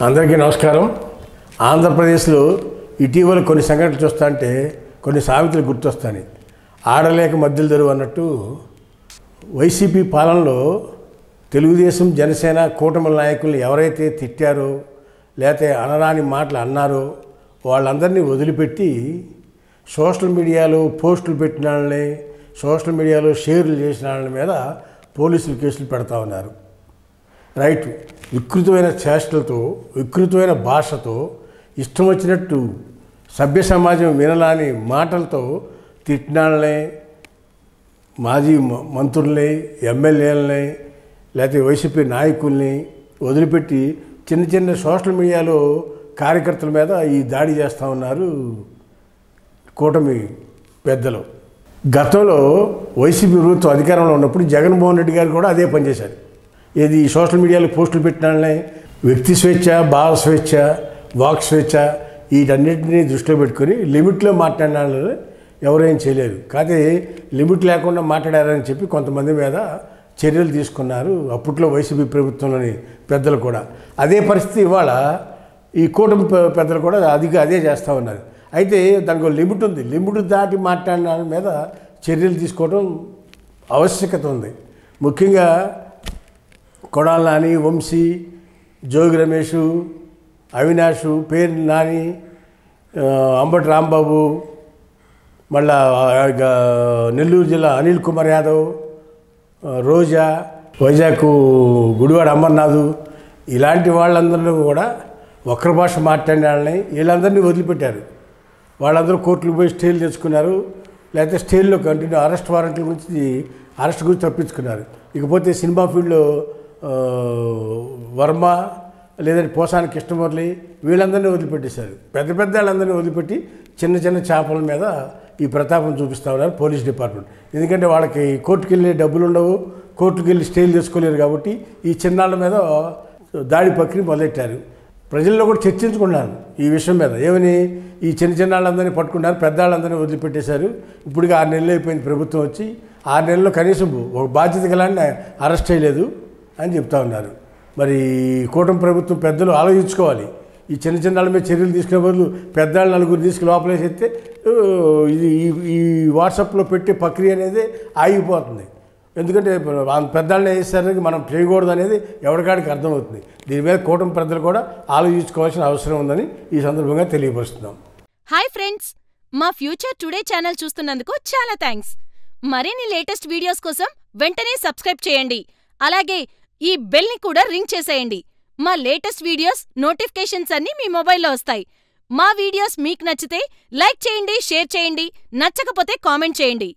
అందరికీ నమస్కారం. ఆంధ్రప్రదేశ్లో ఇటీవల కొన్ని సంఘటనలు చూస్తుంటే కొన్ని సామెతలు గుర్తొస్తాయి. ఆడలేక మధ్యలు దరువు అన్నట్టు వైసీపీ పాలనలో తెలుగుదేశం, జనసేన కూటమి నాయకులను ఎవరైతే తిట్టారో లేకపోతే అనరాని మాటలు అన్నారో వాళ్ళందరినీ వదిలిపెట్టి సోషల్ మీడియాలో పోస్టులు పెట్టిన వాళ్ళని, సోషల్ మీడియాలో షేర్లు చేసిన వాళ్ళ మీద పోలీసులు కేసులు పెడతా ఉన్నారు. రైట్, వికృతమైన చేష్టలతో, వికృతమైన భాషతో, ఇష్టం వచ్చినట్టు సభ్య సమాజం వినలాని మాటలతో తిట్టినాళ్ళని, మాజీ మంత్రుల్ని, ఎమ్మెల్యేలని, లేకపోతే వైసీపీ నాయకుల్ని వదిలిపెట్టి చిన్న చిన్న సోషల్ మీడియాలో కార్యకర్తల మీద ఈ దాడి చేస్తూ ఉన్నారు కూటమి పెద్దలు. గతంలో వైసీపీ ప్రభుత్వం అధికారంలో ఉన్నప్పుడు జగన్మోహన్ రెడ్డి గారు కూడా అదే పనిచేశారు. ఏది సోషల్ మీడియాలో పోస్టులు పెట్టినాళ్ళని వ్యక్తి స్వేచ్ఛ, భావ స్వేచ్ఛ, వాక్ స్వేచ్ఛ వీటన్నిటిని దృష్టిలో పెట్టుకొని లిమిట్లో మాట్లాడిన వాళ్ళని ఎవరేం చేయలేరు. కాకపోతే లిమిట్ లేకుండా మాట్లాడారని చెప్పి కొంతమంది మీద చర్యలు తీసుకున్నారు అప్పట్లో వైసీపీ ప్రభుత్వంలోని పెద్దలు కూడా. అదే పరిస్థితి ఇవాళ ఈ కూటమి పెద్దలు కూడా అదే చేస్తూ ఉన్నారు. అయితే దానికి లిమిట్ ఉంది. లిమిట్ దాటి మాట్లాడిన వాళ్ళ మీద చర్యలు తీసుకోవడం ఆవశ్యకత ఉంది. ముఖ్యంగా కొడాలి నాని, వంశీ, జోగి రమేష్, అవినాష్, పేరు నాని, అంబటి రాంబాబు, మళ్ళా నెల్లూరు జిల్లా అనిల్ కుమార్ యాదవ్, రోజా, వైజాగ్ గుడివాడ అమర్నాథ్, ఇలాంటి వాళ్ళందరూ కూడా వక్ర భాష మాట్లాడిన వాళ్ళని వీళ్ళందరినీ వదిలిపెట్టారు. వాళ్ళందరూ కోర్టులు పోయి స్టేలు తెచ్చుకున్నారు, లేకపోతే స్టేల్లో కంటిన్యూ అరెస్ట్ వారెంట్ల గురించి అరెస్ట్ గురించి తప్పించుకున్నారు. ఇకపోతే సినిమా ఫీల్డ్లో వర్మ, లేదంటే పోసాని కృష్ణమురళి వీళ్ళందరినీ వదిలిపెట్టేశారు. పెద్ద పెద్ద వాళ్ళందరినీ వదిలిపెట్టి చిన్న చిన్న చేపల మీద ఈ ప్రతాపం చూపిస్తూ ఉన్నారు పోలీస్ డిపార్ట్మెంట్. ఎందుకంటే వాళ్ళకి కోర్టుకు వెళ్ళే డబ్బులు ఉండవు, కోర్టుకు వెళ్ళి స్టేలు చేసుకోలేరు. కాబట్టి ఈ చిన్నాళ్ళ మీద దాడి ప్రక్రియ మొదలెట్టారు. ప్రజల్లో కూడా చర్చించుకున్నారు ఈ విషయం మీద. ఏమని ఈ చిన్న చిన్న వాళ్ళందరినీ పట్టుకున్నారు, పెద్దవాళ్ళందరినీ వదిలిపెట్టేశారు. ఇప్పటికి 6 నెలలు అయిపోయింది ప్రభుత్వం వచ్చి. 6 నెలల్లో కనీసం ఒక బాధ్యత గలాన్ని అరెస్ట్ చేయలేదు అని చెప్తా ఉన్నారు. మరి కూటమి ప్రభుత్వం పెద్దలు ఆలోచించుకోవాలి. ఈ చిన్న చిన్న వాళ్ళ మీద చర్యలు తీసుకునే బదులు పెద్దవాళ్ళు 4 తీసుకు లోపలేసేస్తే ఇది ఈ వాట్సాప్లో పెట్టే ప్రక్రియ అనేది ఆగిపోతుంది. ఎందుకంటే పెద్దవాళ్ళని వేసేసరికి మనం చేయకూడదు అనేది ఎవరికాడికి అర్థమవుతుంది. దీని మీద కూటమి పెద్దలు కూడా ఆలోచించుకోవాల్సిన అవసరం ఉందని ఈ సందర్భంగా తెలియపరుస్తున్నాం. హాయ్ ఫ్రెండ్స్, మా ఫ్యూచర్ టుడే ఛానల్ చూస్తున్నందుకు చాలా థ్యాంక్స్. మరిన్ని లేటెస్ట్ వీడియోస్ కోసం వెంటనే సబ్స్క్రైబ్ చేయండి. అలాగే ఈ బెల్ ని కూడా రింగ్ చేసేయండి. మా లేటెస్ట్ వీడియోస్ నోటిఫికేషన్స్ అన్నీ మీ మొబైల్లో వస్తాయి. మా వీడియోస్ మీకు నచ్చితే లైక్ చేయండి, షేర్ చేయండి, నచ్చకపోతే కామెంట్ చేయండి.